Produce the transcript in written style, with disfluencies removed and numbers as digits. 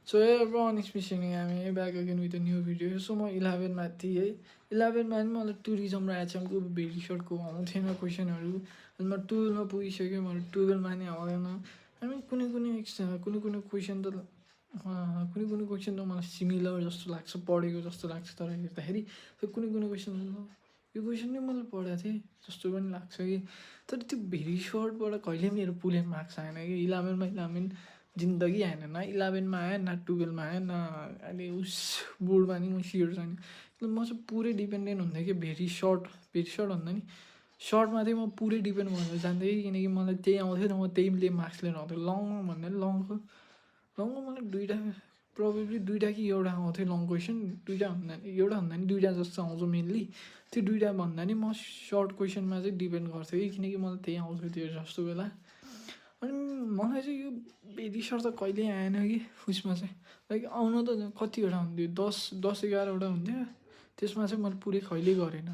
So hey everyone, it's me Shane. I'm back again with a new video. So म 11 मा थिएँ है 11 मा नि मलाई टुरिज्म र एचएमको भेरी सर्टको आउँथेन क्वेसनहरू अनि म 12 मा पुगिसकेँ मलाई 12 मा नि आउँदैन अनि कुनै कुनै क्वेसन त कुनै क्वेसन त मलाई सिमिलर जस्तो लाग्छ पढेको जस्तो लाग्छ तर हेर्दाखेरि कुनै क्वेसन यो क्वेसन नि मैले पढेको थिएँ जस्तो पनि लाग्छ कि तर त्यो भेरी सर्टबाट कहिले पनि मेरो पुल मार्क्स आएन कि 11 जिन्दगी आएन न 11 मा आयो न 12 मा आयो न अहिले उस बोर्डमा नि म सियर छैन म चाहिँ पुरै डिपेन्डेन्ट हुन्थेँ कि भेरी सर्ट भन्दा नि सर्टमा चाहिँ म पुरै डिपेन्ड भएर जान्थेँ कि किनकि मलाई त्यही आउँथ्यो र म त्यहीले मार्क्स लिएर आउँथेँ लङमा भन्दा लङको मलाई दुइटा कि एउटा आउँथ्यो लङ क्वेसन एउटा भन्दा नि दुइटा जस्तो आउँछ मेनली त्यो दुइटा भन्दा नि म सर्ट क्वेसनमा चाहिँ डिपेन्ड गर्थेँ कि किनकि मलाई त्यही आउँथ्यो त्यो जस्तो बेला अनि मलाई चाहिँ यो भेरी सर्ट त कहिल्यै आएन कि उसमा चाहिँ लाइक आउनु त कतिवटा हुन्थ्यो 10 11वटा हुन्थ्यो त्यसमा चाहिँ मैले पुरै कहिल्यै गरेन